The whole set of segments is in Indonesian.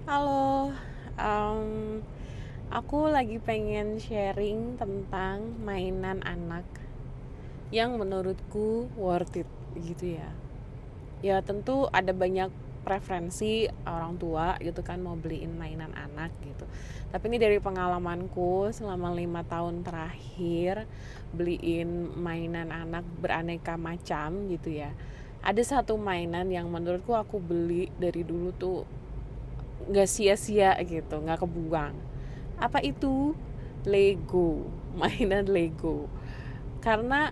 Halo, em, aku lagi pengen sharing tentang mainan anak yang menurutku worth it gitu ya. Ya tentu ada banyak preferensi orang tua gitu kan mau beliin mainan anak gitu. Tapi ini dari pengalamanku selama 5 tahun terakhir beliin mainan anak beraneka macam gitu ya. Ada satu mainan yang menurutku aku beli dari dulu tuh nggak sia-sia gitu, nggak kebuang. Apa itu? Lego. Mainan Lego. Karena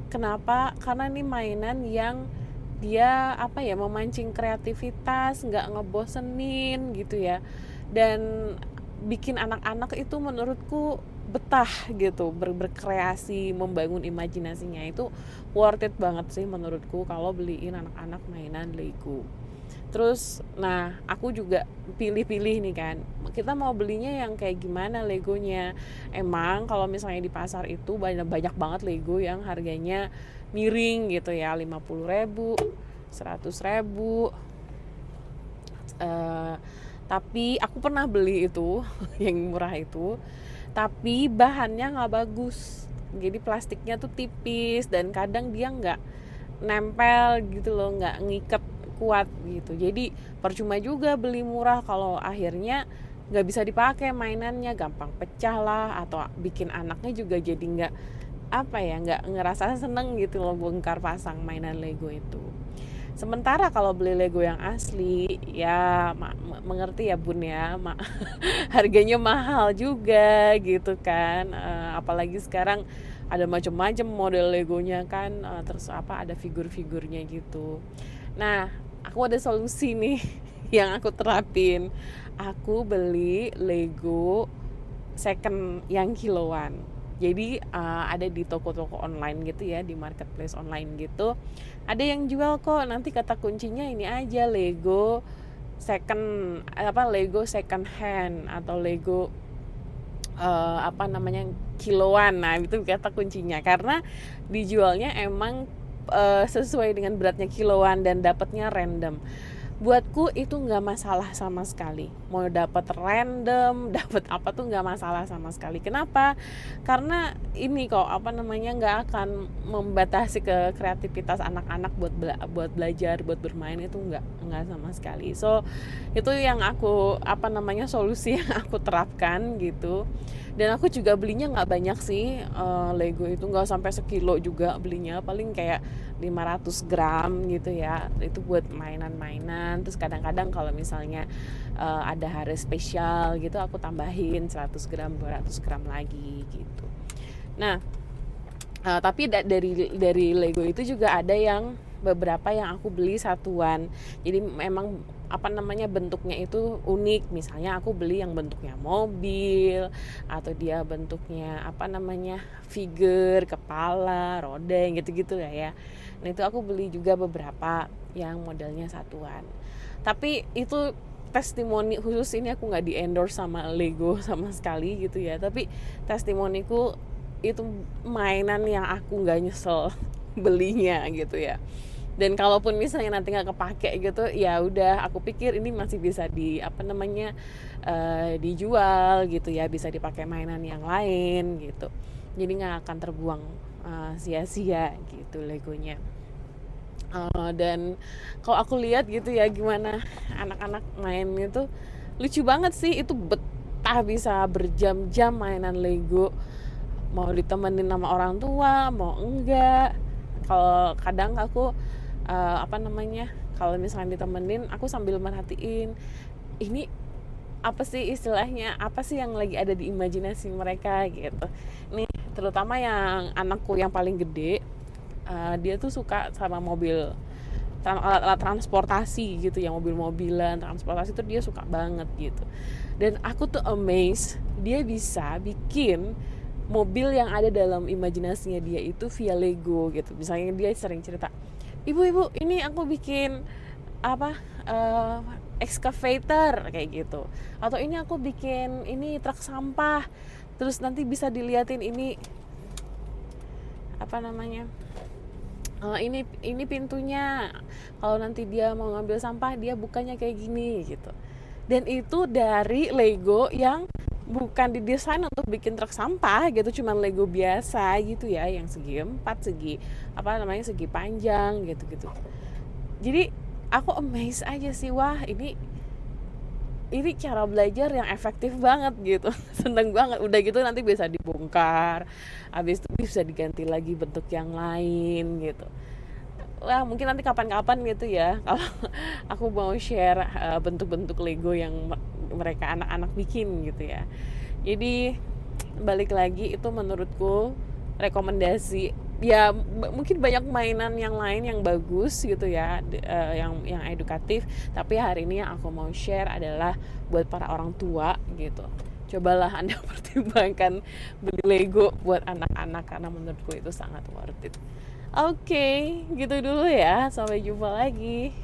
kenapa? Karena ini mainan yang dia apa ya, memancing kreativitas, nggak ngebosenin gitu ya, dan bikin anak-anak itu menurutku betah gitu berkreasi, membangun imajinasinya. Itu worth it banget sih menurutku kalau beliin anak-anak mainan Lego. Terus, nah aku juga pilih-pilih nih kan, kita mau belinya yang kayak gimana Legonya. Emang kalau misalnya di pasar itu banyak banget Lego yang harganya miring gitu ya, 50.000, 100.000. eh tapi aku pernah beli itu yang murah itu, tapi bahannya nggak bagus. Jadi plastiknya tuh tipis dan kadang dia nggak nempel gitu loh, nggak ngikat kuat gitu. Jadi percuma juga beli murah kalau akhirnya nggak bisa dipakai mainannya, gampang pecah lah, atau bikin anaknya juga jadi nggak apa ya, nggak ngerasa seneng gitu loh bongkar pasang mainan Lego itu. Sementara kalau beli Lego yang asli, ya mengerti ya bun ya, harganya mahal juga gitu kan. Apalagi sekarang ada macam-macam model Legonya kan, terus apa ada figur-figurnya gitu. Nah, aku ada solusi nih yang aku terapin. Aku beli Lego second yang kiloan. Jadi ada di toko-toko online gitu ya, di marketplace online gitu. Ada yang jual kok. Nanti kata kuncinya ini aja, Lego second, apa, Lego second hand atau Lego apa namanya, kiloan. Nah, itu kata kuncinya karena dijualnya emang sesuai dengan beratnya kiloan dan dapatnya random. Buatku itu nggak masalah sama sekali, mau dapat random dapat apa tuh nggak masalah sama sekali. Kenapa? Karena ini kok apa namanya, nggak akan membatasi ke kreativitas anak-anak buat belajar, buat bermain. Itu nggak sama sekali. So itu yang aku apa namanya, solusi yang aku terapkan gitu. Dan aku juga belinya nggak banyak sih, Lego itu nggak sampai sekilo juga belinya, paling kayak 500 gram gitu ya. Itu buat mainan-mainan. Terus kadang-kadang kalau misalnya ada hari spesial gitu, aku tambahin 100 gram 200 gram lagi gitu. Nah, tapi dari Lego itu juga ada yang beberapa yang aku beli satuan. Jadi memang apa namanya, bentuknya itu unik. Misalnya aku beli yang bentuknya mobil, atau dia bentuknya apa namanya, figur, kepala, roda, yang gitu-gitu ya. Nah itu aku beli juga beberapa yang modelnya satuan. Tapi itu testimoni khusus, ini aku nggak di endorse sama Lego sama sekali gitu ya. Tapi testimoniku itu mainan yang aku nggak nyesel belinya gitu ya. Dan kalaupun misalnya nanti nggak kepake gitu, ya udah, aku pikir ini masih bisa di apa namanya, dijual gitu ya, bisa dipakai mainan yang lain gitu. Jadi nggak akan terbuang sia-sia gitu Legonya. Dan kalau aku lihat gitu ya, gimana anak-anak main itu lucu banget sih. Itu betah bisa berjam-jam mainan Lego, mau ditemenin sama orang tua mau enggak. Kalau kadang aku apa namanya, kalau misalnya ditemenin, aku sambil merhatiin ini apa sih istilahnya, apa sih yang lagi ada di imajinasi mereka gitu. Nih terutama yang anakku yang paling gede, dia tuh suka sama mobil, alat transportasi gitu ya, mobil-mobilan transportasi tuh dia suka banget gitu. Dan aku tuh amazed dia bisa bikin mobil yang ada dalam imajinasinya dia itu via Lego gitu. Misalnya dia sering cerita, ibu ini aku bikin apa, excavator kayak gitu, atau ini aku bikin ini truk sampah. Terus nanti bisa diliatin ini apa namanya, ini pintunya, kalau nanti dia mau ngambil sampah dia bukanya kayak gini gitu. dan itu dari Lego yang bukan didesain untuk bikin truk sampah gitu, cuman Lego biasa gitu ya, yang segi empat, segi apa namanya, segi panjang gitu gitu. Jadi aku amazed aja sih, wah ini cara belajar yang efektif banget gitu. Seneng banget. Udah gitu nanti bisa dibongkar, habis itu bisa diganti lagi bentuk yang lain gitu. Wah, mungkin nanti kapan-kapan gitu ya, kalau aku mau share bentuk-bentuk Lego yang mereka anak-anak bikin gitu ya. Jadi balik lagi, itu menurutku rekomendasi ya. Mungkin banyak mainan yang lain yang bagus gitu ya, yang edukatif, tapi hari ini yang aku mau share adalah buat para orang tua gitu. Cobalah Anda pertimbangkan beli Lego buat anak-anak, karena menurutku itu sangat worth it. Oke, gitu dulu ya, sampai jumpa lagi.